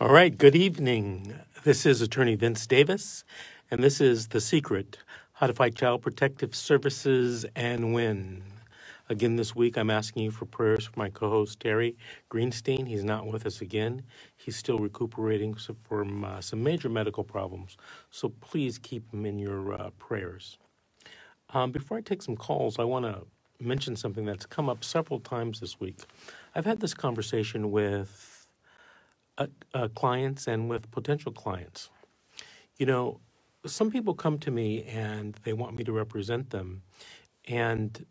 All right, good evening. This is Attorney Vince Davis, and this is The Secret, How to Fight Child Protective Services and Win. Again, this week I'm asking you for prayers for my co-host, Terry Greenstein. He's not with us again. He's still recuperating from some major medical problems, so please keep him in your prayers. Before I take some calls, I want to mention something that's come up several times this week. I've had this conversation with clients and with potential clients. You know, some people come to me and they want me to represent them, and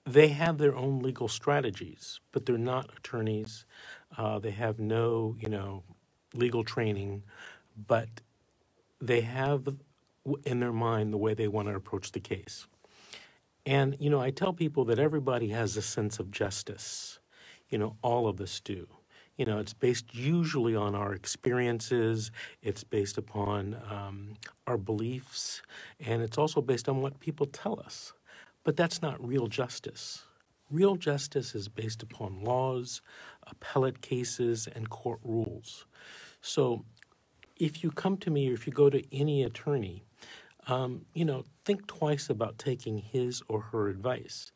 they have their own legal strategies, but they're not attorneys. They have no, legal training, but they have in their mind the way they want to approach the case. And, I tell people that everybody has a sense of justice. All of us do. It's based usually on our experiences, it's based upon our beliefs, and it's also based on what people tell us. But that's not real justice. Real justice is based upon laws, appellate cases, and court rules. So if you come to me or if you go to any attorney, think twice about taking his or her advice.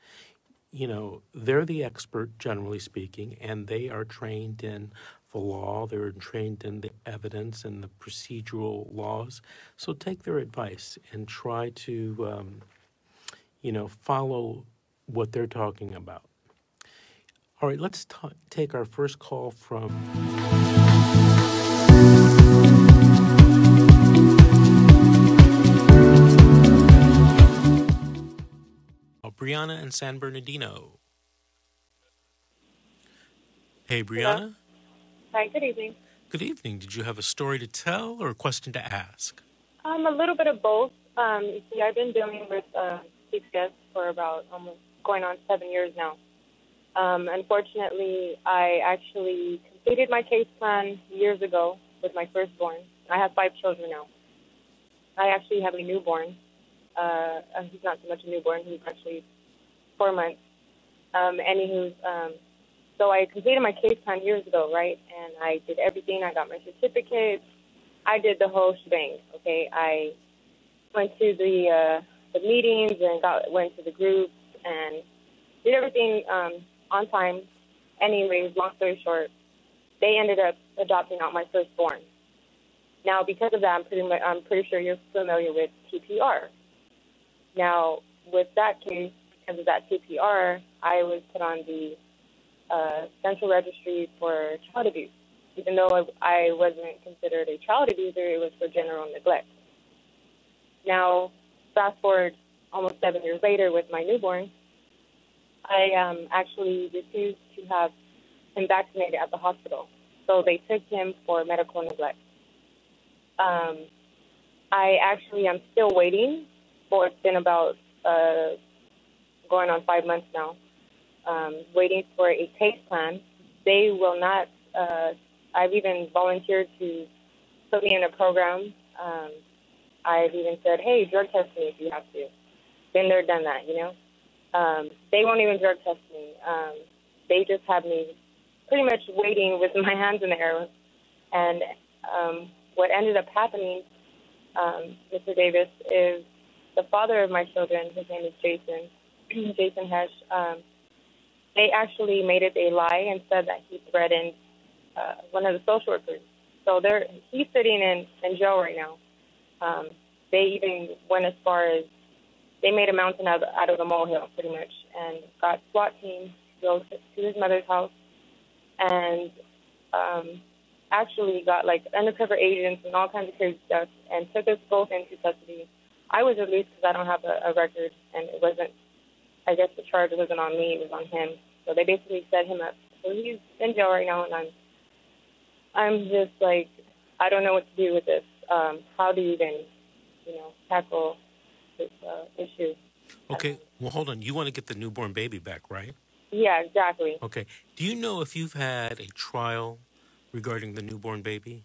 They're the expert, generally speaking, and they are trained in the law, they're trained in the evidence and the procedural laws. So take their advice and try to, follow what they're talking about. All right, let's take our first call from... Brianna in San Bernardino. Hey, Brianna. Hello. Hi, good evening. Good evening. Did you have a story to tell or a question to ask? A little bit of both. You see, I've been dealing with CPS for about almost going on 7 years now. Unfortunately, I actually completed my case plan years ago with my firstborn. I have 5 children now. I actually have a newborn. He's not so much a newborn. He's actually 4 months. So I completed my case plan years ago, right? And I did everything. I got my certificates. I did the whole shebang, okay? I went to the meetings and went to the groups and did everything on time. Anyways, long story short, they ended up adopting out my firstborn. Now, because of that, I'm pretty sure you're familiar with TPR. Now, with that case, because of that TPR, I was put on the Central Registry for Child Abuse. Even though I wasn't considered a child abuser, it was for general neglect. Now, fast forward almost 7 years later with my newborn, I actually refused to have him vaccinated at the hospital. So they took him for medical neglect. I actually am still waiting. It's been about going on 5 months now, waiting for a case plan. They will not, I've even volunteered to put me in a program. I've even said, hey, drug test me if you have to. Been there, done that, They won't even drug test me. They just have me pretty much waiting with my hands in the air. And what ended up happening, Mr. Davis, is the father of my children, his name is Jason Hesh, they actually made it a lie and said that he threatened one of the social workers. So he's sitting in jail right now. They even went as far as, they made a mountain out of a molehill, pretty much, and got SWAT team to go to his mother's house and actually got like undercover agents and all kinds of crazy stuff and took us both into custody. I was released because I don't have a record, and it wasn't, I guess the charge wasn't on me, it was on him. So they basically set him up. So he's in jail right now, and I'm just like, I don't know what to do with this. How do you even, tackle this issue? Okay, well, hold on. You want to get the newborn baby back, right? Yeah, exactly. Okay. Do you know if you've had a trial regarding the newborn baby?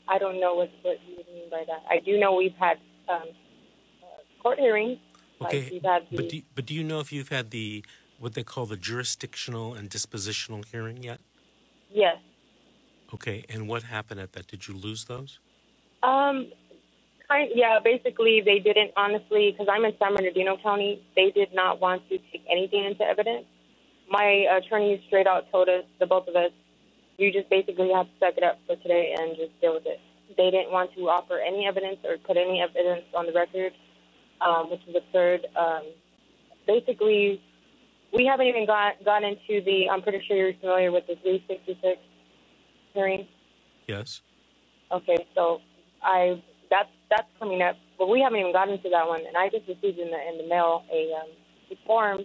I don't know what you mean by that. I do know we've had court hearings. Okay, like we've had but do you know if you've had what they call the jurisdictional and dispositional hearing yet? Yes, Okay, and what happened at that? Did you lose those? Yeah, basically they didn't, honestly, because I'm in San Bernardino County, they did not want to take anything into evidence. My attorney straight out told us, the both of us, you just basically have to suck it up for today and just deal with it. They didn't want to offer any evidence or put any evidence on the record, which is absurd. Basically, we haven't even got into the, I'm pretty sure you're familiar with the 366 hearing. Yes. Okay, so that's coming up, but we haven't even gotten to that one. And I just received in the mail a form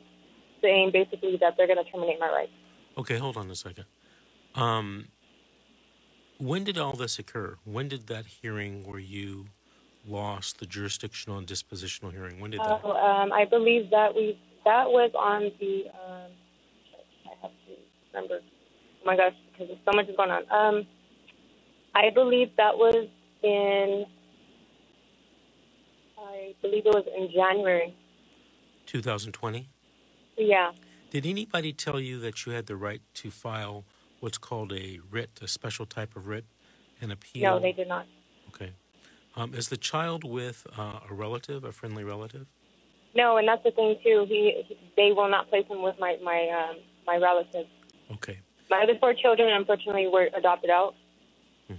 saying basically that they're going to terminate my rights. Okay, hold on a second. When did all this occur? When did that hearing where you lost the jurisdictional and dispositional hearing? When did that? I believe that was on the. I have to remember. Oh my gosh, because so much is going on. I believe that was in. I believe it was in January. 2020? Yeah. Did anybody tell you that you had the right to file what's called a writ, a special type of writ, an appeal? No, they did not. Okay. Is the child with a relative, a friendly relative? No, and that's the thing too. They will not place him with my relatives. Okay. My other 4 children, unfortunately, were adopted out,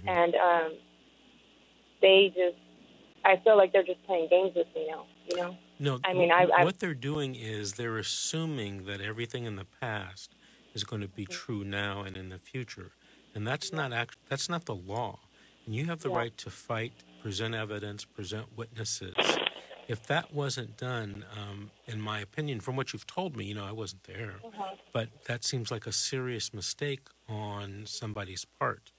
and they just. I feel like they're just playing games with me now. You know. No. I mean, what they're doing is they're assuming that everything in the past is going to be true now and in the future, and that's not the law. And you have the right to fight, present evidence, present witnesses. If that wasn't done, in my opinion, from what you've told me, I wasn't there, but that seems like a serious mistake on somebody's part.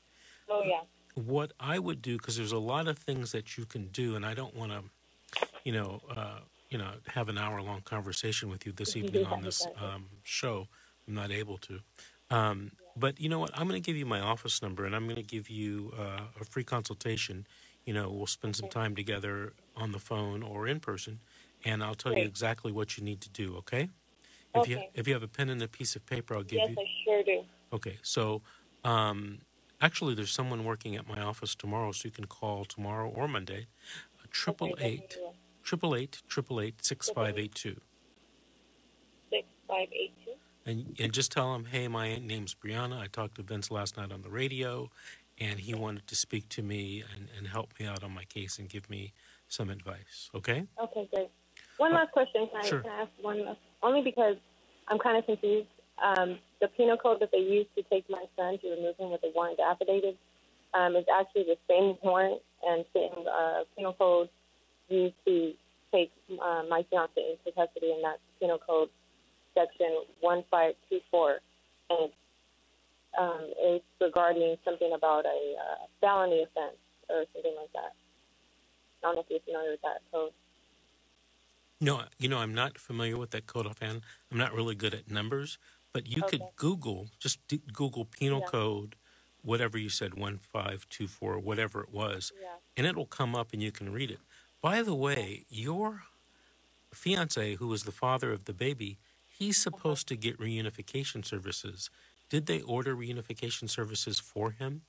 Oh, yeah. What I would do, because there's a lot of things that you can do, and I don't want to, have an hour-long conversation with you this evening on this show. I'm not able to. But you know what? I'm going to give you my office number, and I'm going to give you a free consultation. We'll spend some time together on the phone or in person, and I'll tell you exactly what you need to do, okay? If you have a pen and a piece of paper, I'll give you. Yes, I sure do. Okay, so actually there's someone working at my office tomorrow, so you can call tomorrow or Monday, 888-888-6582. 6582. And just tell them, hey, my name's Brianna. I talked to Vince last night on the radio, and he wanted to speak to me and help me out on my case and give me some advice, okay? Okay, great. One last question. Can I ask one last? Only because I'm kind of confused. The penal code that they used to take my son to remove him with a warrant affidavit is actually the same warrant and same penal code used to take my fiance into custody, and that's penal code section 1524. And it's regarding something about a felony offense or something like that. I don't know if you're familiar with that code. No, I'm not familiar with that code offhand. I'm not really good at numbers, but you could Google penal code, whatever you said, 1524, whatever it was, and it'll come up and you can read it. By the way, your fiance, who was the father of the baby, he's supposed to get reunification services. Did they order reunification services for him?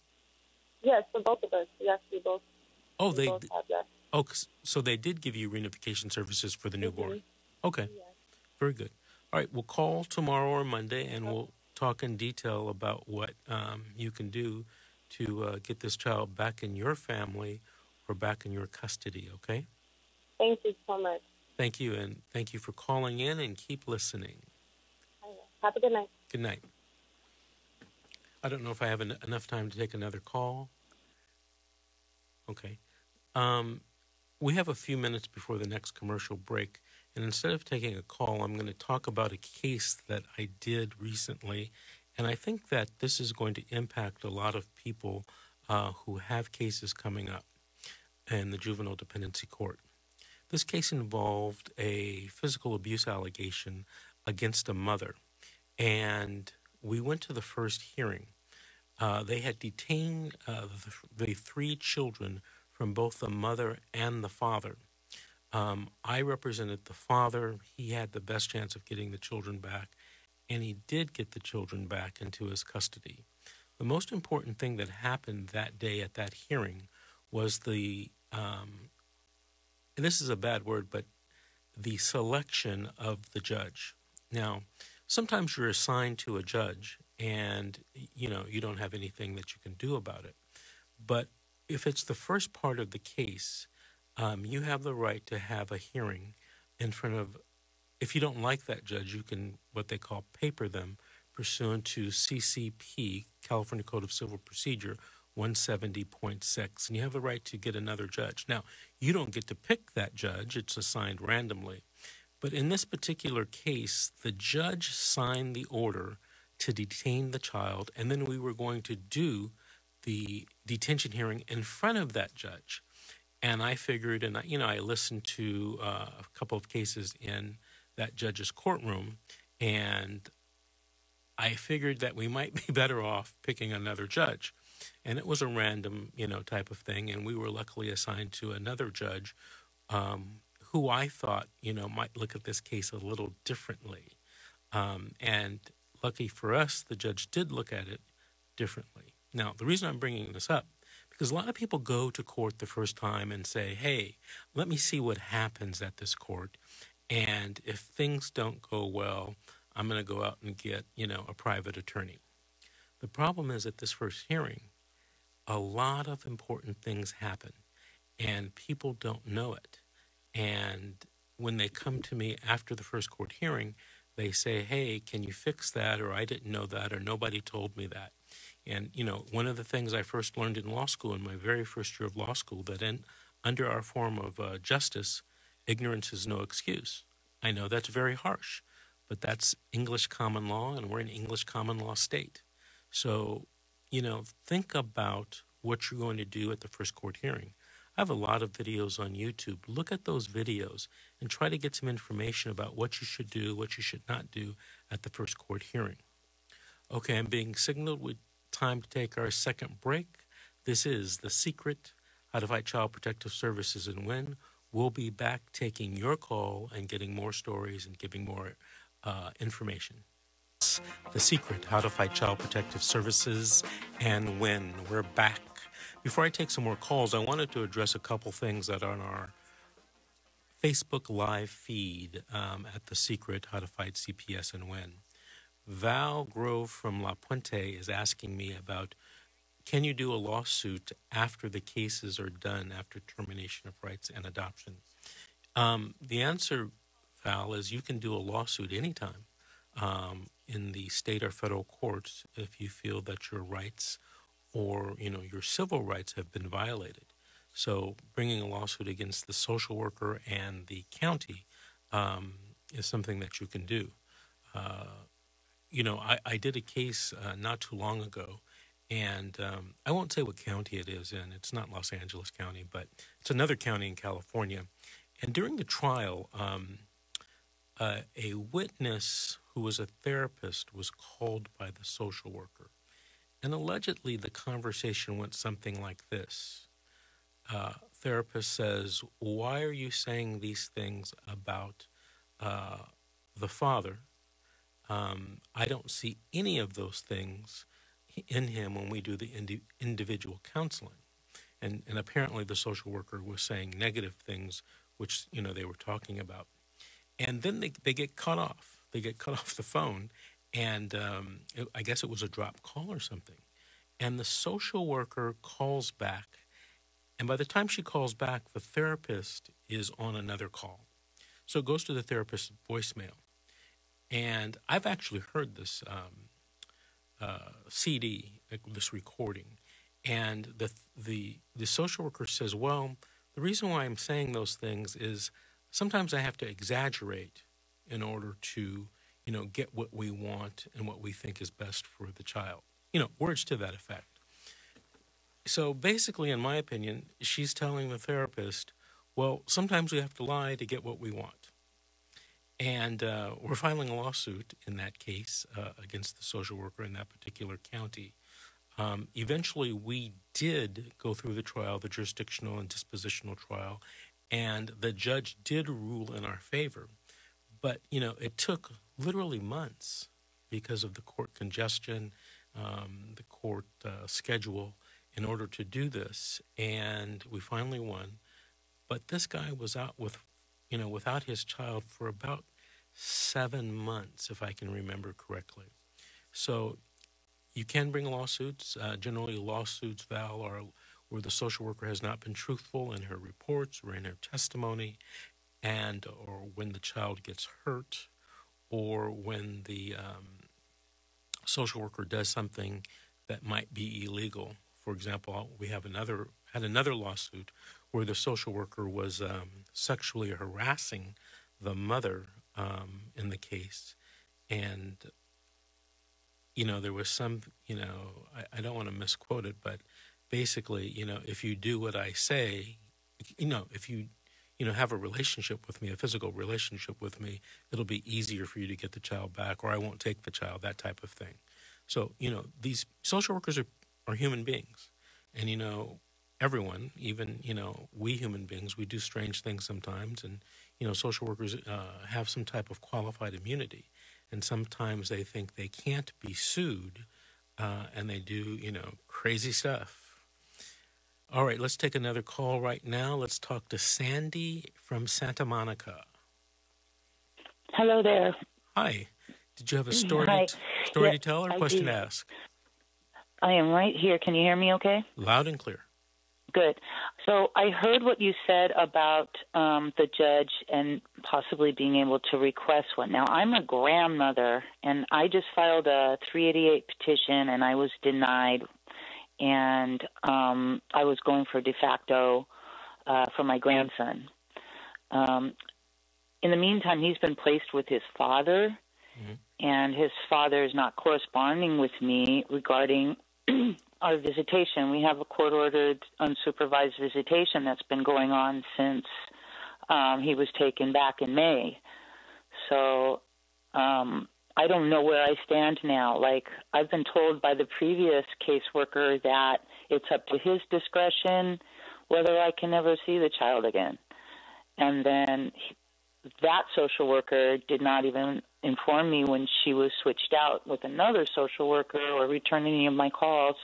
Yes, for both of us. Yes, we both. Oh, we both have that. Oh, so they did give you reunification services for the newborn. Okay, very good. All right, we'll call tomorrow or Monday, and we'll talk in detail about what you can do to get this child back in your family or back in your custody, okay? Thank you so much. Thank you, and thank you for calling in, and keep listening. Have a good night. Good night. I don't know if I have enough time to take another call. Okay. We have a few minutes before the next commercial break, and instead of taking a call, I'm going to talk about a case that I did recently, and I think that this is going to impact a lot of people who have cases coming up in the juvenile dependency court. This case involved a physical abuse allegation against a mother, and we went to the first hearing. They had detained the 3 children from both the mother and the father. I represented the father. He had the best chance of getting the children back, and he did get the children back into his custody. The most important thing that happened that day at that hearing was and this is a bad word, but the selection of the judge. Now, sometimes you're assigned to a judge and, you don't have anything that you can do about it. But if it's the first part of the case, you have the right to have a hearing in front of, if you don't like that judge, you can, what they call, paper them pursuant to CCP, California Code of Civil Procedure 170.6, and you have the right to get another judge. Now, you don't get to pick that judge. It's assigned randomly. But in this particular case, the judge signed the order to detain the child, and then we were going to do the detention hearing in front of that judge. And I figured, and I listened to a couple of cases in that judge's courtroom, and I figured that we might be better off picking another judge. And it was a random, type of thing, and we were luckily assigned to another judge who I thought, might look at this case a little differently. And lucky for us, the judge did look at it differently. Now, the reason I'm bringing this up, because a lot of people go to court the first time and say, hey, let me see what happens at this court. And if things don't go well, I'm going to go out and get, a private attorney. The problem is at this first hearing, a lot of important things happen, and people don't know it. And when they come to me after the first court hearing, they say, hey, can you fix that? Or I didn't know that, or nobody told me that. And, one of the things I first learned in law school, in my very first year of law school, that under our form of justice, ignorance is no excuse. I know that's very harsh, but that's English common law, and we're an English common law state. So, think about what you're going to do at the first court hearing. I have a lot of videos on YouTube. Look at those videos and try to get some information about what you should do, what you should not do at the first court hearing. Okay, I'm being signaled with time to take our second break. This is The Secret, How to Fight Child Protective Services and Win. We'll be back taking your call and getting more stories and giving more information. The Secret, How to Fight Child Protective Services and Win. We're back. Before I take some more calls, I wanted to address a couple things that are on our Facebook Live feed at The Secret, How to Fight CPS and Win. Val Grove from La Puente is asking me about, can you do a lawsuit after the cases are done, after termination of rights and adoption? The answer, Val, is you can do a lawsuit anytime in the state or federal courts if you feel that your rights or, your civil rights have been violated. So bringing a lawsuit against the social worker and the county is something that you can do. I did a case not too long ago, and I won't say what county it is in. It's not Los Angeles County, but it's another county in California. And during the trial, a witness who was a therapist was called by the social worker. And allegedly, the conversation went something like this. Therapist says, why are you saying these things about the father? I don't see any of those things in him when we do the individual counseling. And apparently the social worker was saying negative things, which, they were talking about. And then they get cut off. They get cut off the phone, and I guess it was a drop call or something. And the social worker calls back, and by the time she calls back, the therapist is on another call. So it goes to the therapist's voicemail. And I've actually heard this CD, this recording, and the social worker says, well, the reason why I'm saying those things is sometimes I have to exaggerate in order to, get what we want and what we think is best for the child. Words to that effect. So basically, in my opinion, she's telling the therapist, well, sometimes we have to lie to get what we want. And we're filing a lawsuit in that case against the social worker in that particular county. Eventually, we did go through the trial, the jurisdictional and dispositional trial, and the judge did rule in our favor. But, it took literally months because of the court congestion. the court schedule in order to do this, and we finally won. But this guy was out without his child for about 7 months, if I can remember correctly. So you can bring lawsuits. Generally, lawsuits, Val, are where the social worker has not been truthful in her reports or in her testimony, or when the child gets hurt, or when the social worker does something that might be illegal. For example, we had another lawsuit where the social worker was sexually harassing the mother in the case, and there was some, I don't want to misquote it, but basically, if you do what I say, if you have a relationship with me, a physical relationship with me, it'll be easier for you to get the child back, or I won't take the child, that type of thing. So, these social workers are human beings. And, everyone, even, we human beings, we do strange things sometimes. And, social workers have some type of qualified immunity. And sometimes they think they can't be sued, and they do, crazy stuff. All right, let's take another call right now. Let's talk to Sandy from Santa Monica. Hello there. Hi. Did you have a story to tell or question to ask? I am right here. Can you hear me okay? Loud and clear. Good. So I heard what you said about the judge and possibly being able to request one. Now, I'm a grandmother, and I just filed a 388 petition, and I was denied. And I was going for de facto for my grandson. In the meantime, he's been placed with his father, and his father is not corresponding with me regarding our visitation. We have a court-ordered unsupervised visitation that's been going on since he was taken back in May. So I don't know where I stand now. Like, I've been told by the previous caseworker that it's up to his discretion whether I can ever see the child again. And then that social worker did not even inform me when she was switched out with another social worker or returned any of my calls,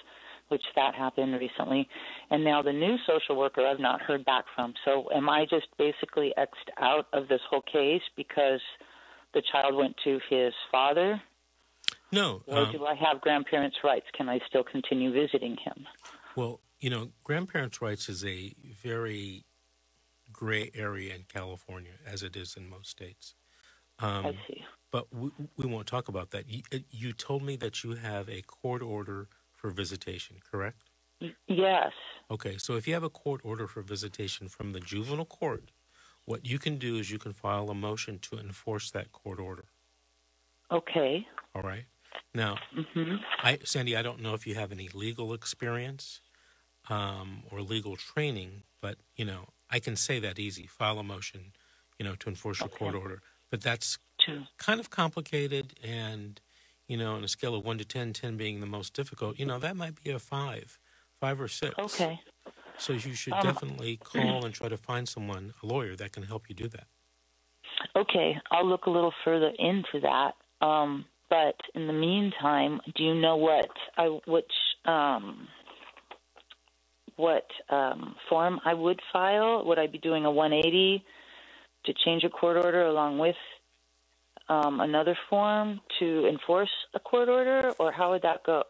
which that happened recently. And now the new social worker I've not heard back from. So am I just basically X'd out of this whole case because the child went to his father? No. Or do I have grandparents' rights? Can I still continue visiting him? Well, grandparents' rights is a very gray area in California, as it is in most states. I see. But we won't talk about that. You told me that you have a court order for visitation, correct? Yes. Okay, so if you have a court order for visitation from the juvenile court, what you can do is you can file a motion to enforce that court order. Okay. All right. Now, Sandy, I don't know if you have any legal experience or legal training, but, I can say that easy. File a motion, to enforce your court order. But that's kind of complicated, and, on a scale of 1 to 10, 10 being the most difficult, that might be a 5 or 6. Okay. So you should definitely call and try to find someone, a lawyer, that can help you do that. Okay. I'll look a little further into that. But in the meantime, do you know what form I would file? Would I be doing a 180 to change a court order along with another form to enforce a court order, or how would that go?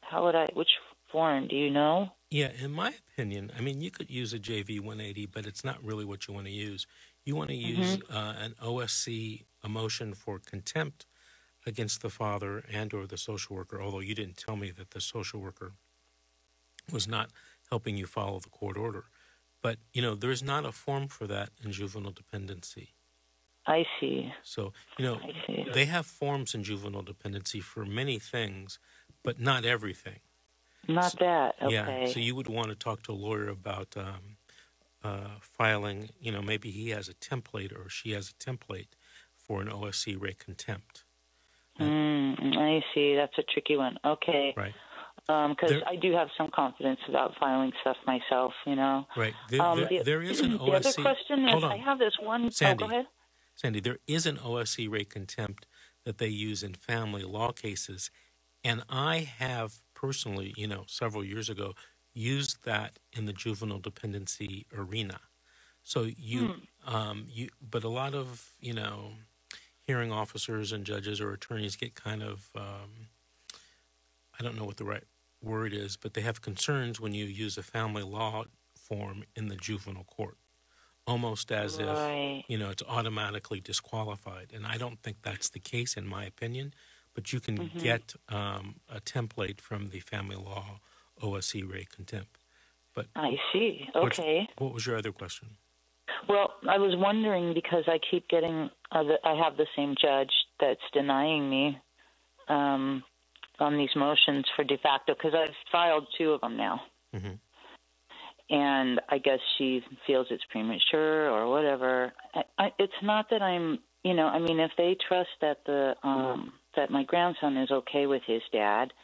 How would I? Which form do you know? Yeah, in my opinion, you could use a JV 180, but it's not really what you want to use. You want to use an OSC, a motion for contempt against the father and or the social worker, although you didn't tell me that the social worker was not helping you follow the court order. But, there's not a form for that in juvenile dependency. I see. So, they have forms in juvenile dependency for many things, but not everything. Not that, okay. Yeah, so you would want to talk to a lawyer about filing, maybe he has a template or she has a template for an OSC rate contempt. I see. That's a tricky one. Okay. Right. Because I do have some confidence about filing stuff myself, Right. There is an OSC. The other question is, I have this one. Sandy, go ahead. Sandy, there is an OSC rate contempt that they use in family law cases And I have personally, several years ago, used that in the juvenile dependency arena. So but a lot of, hearing officers and judges or attorneys get kind of, I don't know what the right word is, but they have concerns when you use a family law form in the juvenile court, almost as if, it's automatically disqualified. And I don't think that's the case, in my opinion. But you can get a template from the family law OSC rate contempt. But I see. Okay. What was your other question? Well, I was wondering because I keep getting, I have the same judge that's denying me on these motions for de facto, because I've filed 2 of them now. Mm-hmm. And I guess she feels it's premature or whatever. It's not that I'm, if they trust that that my grandson is okay with his dad,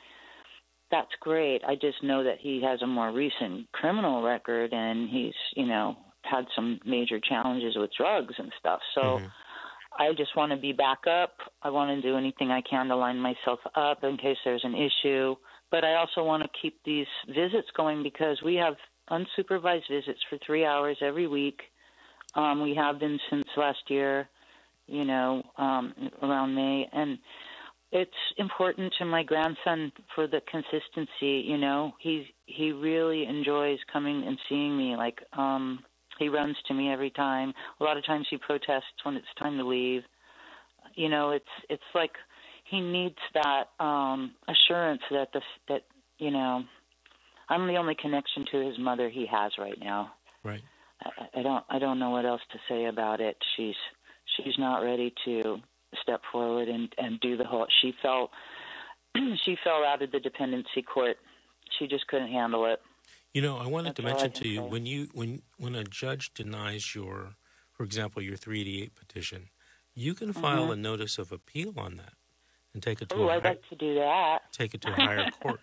that's great. I just know that he has a more recent criminal record and he's, had some major challenges with drugs and stuff. So I just want to be back up. I want to do anything I can to line myself up in case there's an issue. But I also want to keep these visits going because we have unsupervised visits for 3 hours every week. We have been since last year, around May. And it's important to my grandson for the consistency. He really enjoys coming and seeing me. Like, he runs to me every time. A lot of times he protests when it's time to leave. It's like he needs that assurance that I'm the only connection to his mother he has right now. Right. I don't know what else to say about it. She's not ready to step forward and do the whole. She fell out of the dependency court. She just couldn't handle it. I wanted to mention to you, when a judge denies for example, your 388 petition, you can file a notice of appeal on that and take it to I'd like to do that. Take it to a higher court.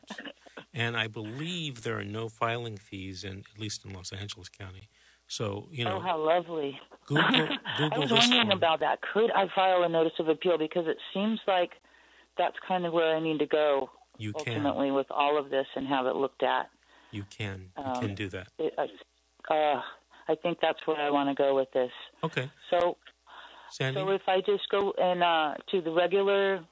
And I believe there are no filing fees at least in Los Angeles County. So, Oh, how lovely. Google I was wondering about that. Could I file a notice of appeal? Because it seems like that's kind of where I need to go ultimately with all of this and have it looked at. You can do that. I think that's where I want to go with this. Okay. So, Sandy? So if I just go and to the regular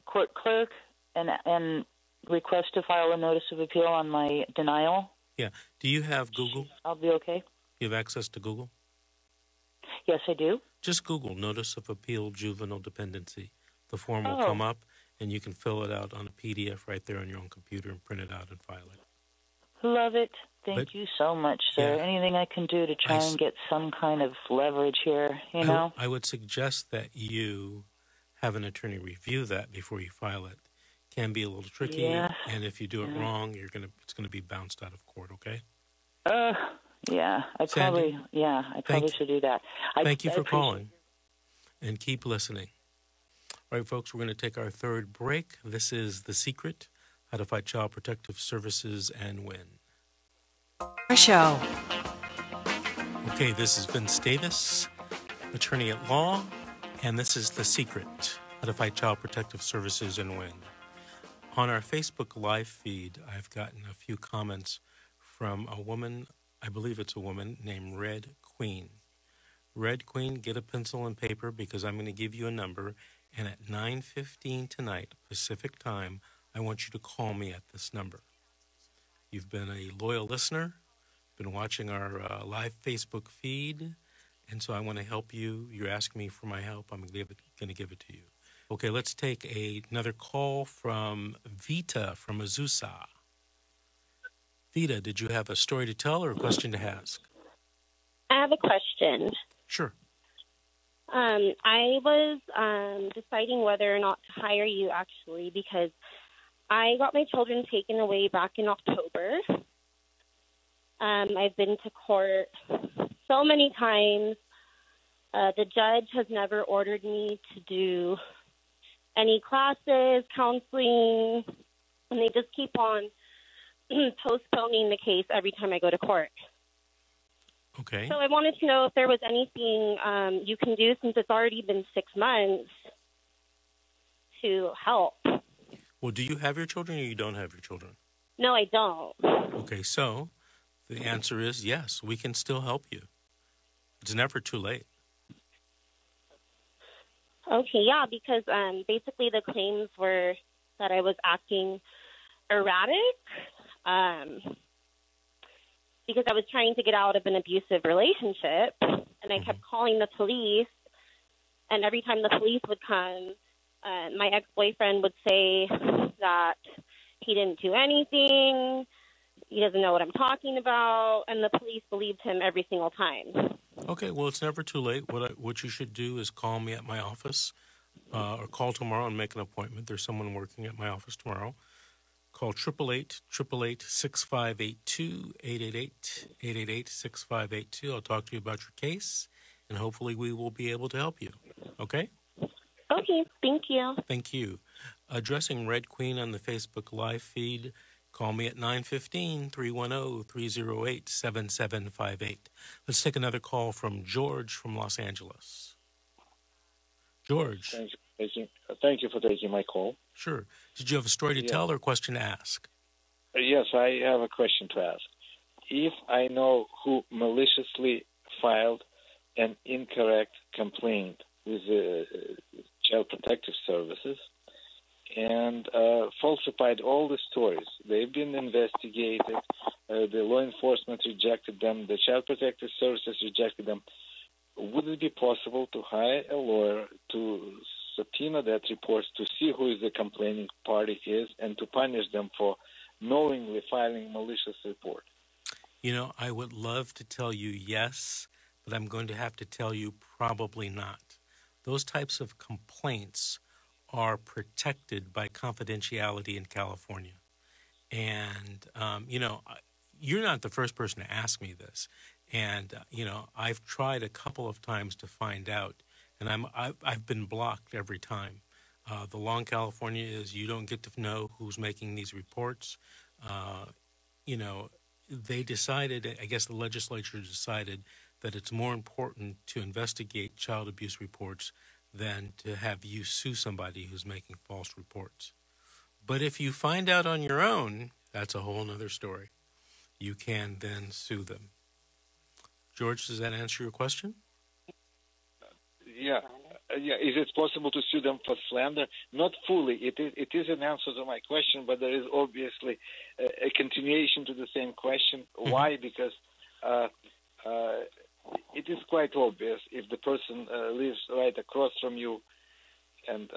court clerk and request to file a notice of appeal on my denial? Yeah. Do you have Google? I'll be okay. You have access to Google? Yes, I do. Just Google Notice of Appeal Juvenile Dependency. The form will come up, and you can fill it out on a PDF right there on your own computer and print it out and file it. Love it. Thank you so much, sir. Yeah. Anything I can do to try and get some kind of leverage here, I would suggest that you have an attorney review that before you file it. Can be a little tricky, Yes. And if you do it wrong, it's gonna be bounced out of court. Okay. Yeah. I probably should do that. Thank you for calling, and keep listening. All right, folks, we're going to take our third break. This is The Secret: How to Fight Child Protective Services and Win. Our show. Okay, this is Vince Davis, attorney at law, and this is The Secret: How to Fight Child Protective Services and Win. On our Facebook Live feed, I've gotten a few comments from a woman, I believe it's a woman, named Red Queen. Red Queen, get a pencil and paper because I'm going to give you a number, and at 9:15 tonight, Pacific time, I want you to call me at this number. You've been a loyal listener, been watching our live Facebook feed, and so I want to help you. You're asking me for my help. I'm going to give it to you. Okay, let's take another call from Vita from Azusa. Vita, did you have a story to tell or a question to ask? I have a question. Sure. I was deciding whether or not to hire you, actually, because I got my children taken away back in October. I've been to court so many times. The judge has never ordered me to do any classes, counseling, and they just keep on postponing the case every time I go to court. Okay. So I wanted to know if there was anything you can do, since it's already been 6 months, to help. Well, do you have your children or you don't have your children? No, I don't. Okay, so the answer is yes, we can still help you. It's never too late. Okay, yeah, because basically the claims were that I was acting erratic because I was trying to get out of an abusive relationship, and I kept calling the police, and every time the police would come, my ex-boyfriend would say that he didn't do anything, he doesn't know what I'm talking about, and the police believed him every single time. Okay, well, it's never too late. What you should do is call me at my office or call tomorrow and make an appointment. There's someone working at my office tomorrow. Call 888-888-6582, 888-888-6582. I'll talk to you about your case, and hopefully we will be able to help you. Okay? Okay, thank you. Thank you. Addressing Red Queen on the Facebook Live feed, call me at 915-310-308-7758. Let's take another call from George from Los Angeles. George. Thank you for taking my call. Sure. Did you have a story to tell or a question to ask? Yes, I have a question to ask. If I know who maliciously filed an incorrect complaint with the Child Protective Services and falsified all the stories, they've been investigated, the law enforcement rejected them, the Child Protective Services rejected them, would it be possible to hire a lawyer to subpoena that report to see who is the complaining party is and to punish them for knowingly filing malicious report? You know, I would love to tell you yes, but I'm going to have to tell you probably not. Those types of complaints are protected by confidentiality in California. And, you know, you're not the first person to ask me this. And, you know, I've tried a couple of times to find out, and I've been blocked every time. The law in California is you don't get to know who's making these reports. You know, they decided, I guess the legislature decided that it's more important to investigate child abuse reports than to have you sue somebody who's making false reports. But if you find out on your own, that's a whole other story. You can then sue them. George, does that answer your question? Yeah. Is it possible to sue them for slander? Not fully. It is an answer to my question, but there is obviously a continuation to the same question. Why? Because it is quite obvious if the person lives right across from you, and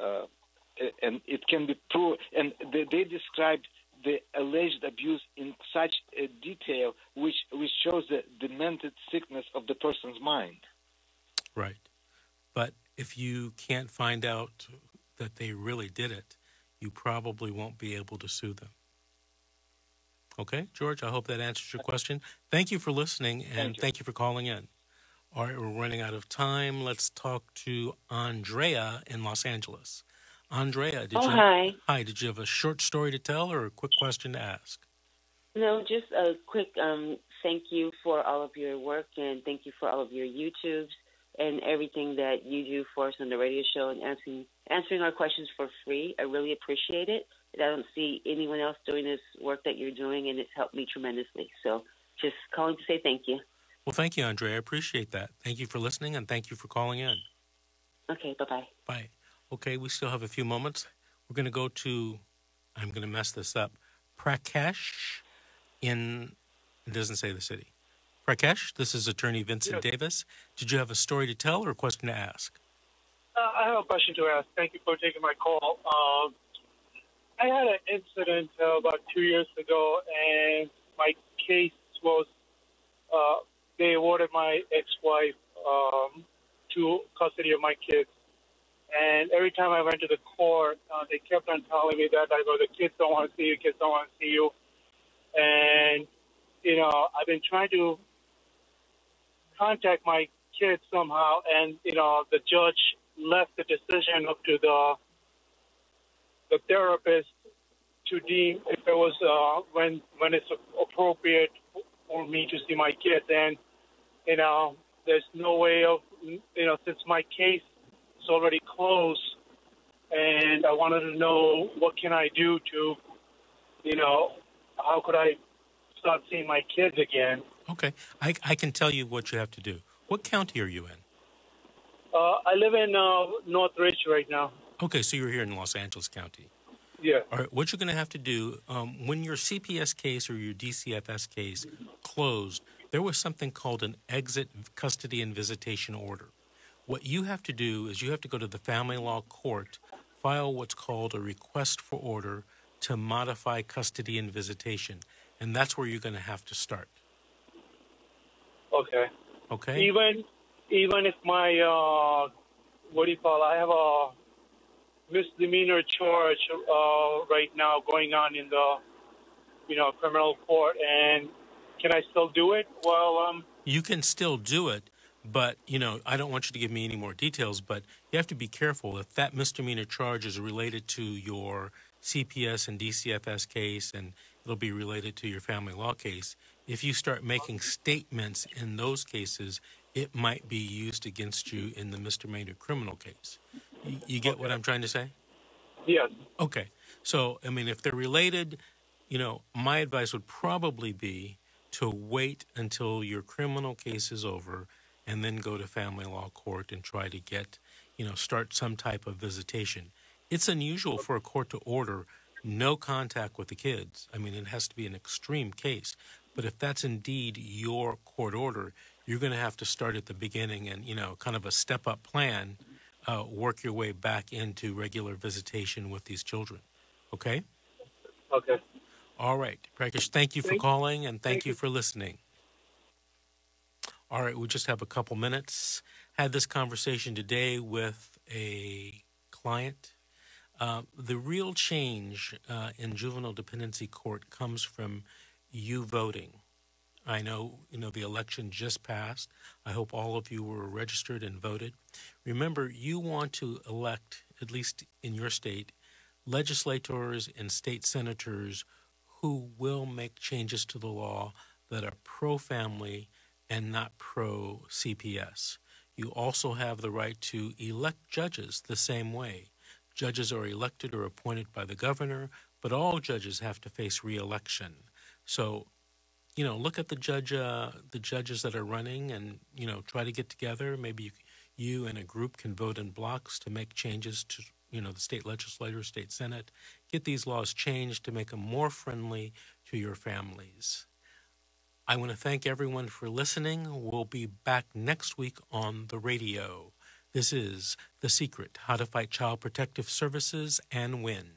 it can be proved. And they described the alleged abuse in such a detail which shows the demented sickness of the person's mind. Right. But if you can't find out that they really did it, you probably won't be able to sue them. Okay, George, I hope that answers your question. Thank you for listening, and thank you for calling in. All right, we're running out of time. Let's talk to Andrea in Los Angeles. Andrea, hi. Hi, did you have a short story to tell or a quick question to ask? No, just a quick thank you for all of your work, and thank you for all of your YouTubes and everything that you do for us on the radio show and answering our questions for free. I really appreciate it. I don't see anyone else doing this work that you're doing, and it's helped me tremendously. So just calling to say thank you. Well, thank you, Andrea. I appreciate that. Thank you for listening, and thank you for calling in. Okay, bye-bye. Bye. Okay, we still have a few moments. We're going to go to, I'm going to mess this up, Prakash it doesn't say the city. Prakash, this is Attorney Vincent Davis. Did you have a story to tell or a question to ask? I have a question to ask. Thank you for taking my call. I had an incident about 2 years ago, and my case was they awarded my ex-wife to custody of my kids. And every time I went to the court, they kept on telling me that, the kids don't want to see you, kids don't want to see you. And, you know, I've been trying to contact my kids somehow, and, you know, the judge left the decision up to the therapist to deem if it was when it's appropriate for me to see my kids. And, you know, there's no way of, you know, since my case is already closed, and I wanted to know what can I do to, how could I start seeing my kids again? Okay. I can tell you what you have to do. What county are you in? I live in Northridge right now. Okay, so you're here in Los Angeles County. Yeah. All right, what you're going to have to do, when your CPS case or your DCFS case closed, there was something called an exit custody and visitation order. What you have to do is you have to go to the family law court, file what's called a request for order to modify custody and visitation, and that's where you're going to have to start. Okay. Okay? Even if my, I have a misdemeanor charge right now going on in the, criminal court, and can I still do it? Well, you can still do it, but, I don't want you to give me any more details, but you have to be careful. If that misdemeanor charge is related to your CPS and DCFS case, and it'll be related to your family law case, if you start making statements in those cases, it might be used against you in the misdemeanor criminal case. You get what I'm trying to say? yes. Okay. So, if they're related, my advice would probably be to wait until your criminal case is over and then go to family law court and try to get, start some type of visitation. It's unusual for a court to order no contact with the kids. It has to be an extreme case. But if that's indeed your court order, you're going to have to start at the beginning and, kind of a step-up plan, work your way back into regular visitation with these children. Okay? Okay. All right. Prakash, thank you for calling, and thank you for listening. All right, we just have a couple minutes. Had this conversation today with a client. The real change in juvenile dependency court comes from you voting. I know, the election just passed. I hope all of you were registered and voted. Remember, you want to elect, at least in your state, legislators and state senators who will make changes to the law that are pro-family and not pro-CPS. You also have the right to elect judges the same way. Judges are elected or appointed by the governor, but all judges have to face re-election. So, look at the judges that are running and, try to get together. Maybe you and a group can vote in blocks to make changes to, the state legislature, state senate. Get these laws changed to make them more friendly to your families. I want to thank everyone for listening. We'll be back next week on the radio. This is The Secret, How to Fight Child Protective Services and Win.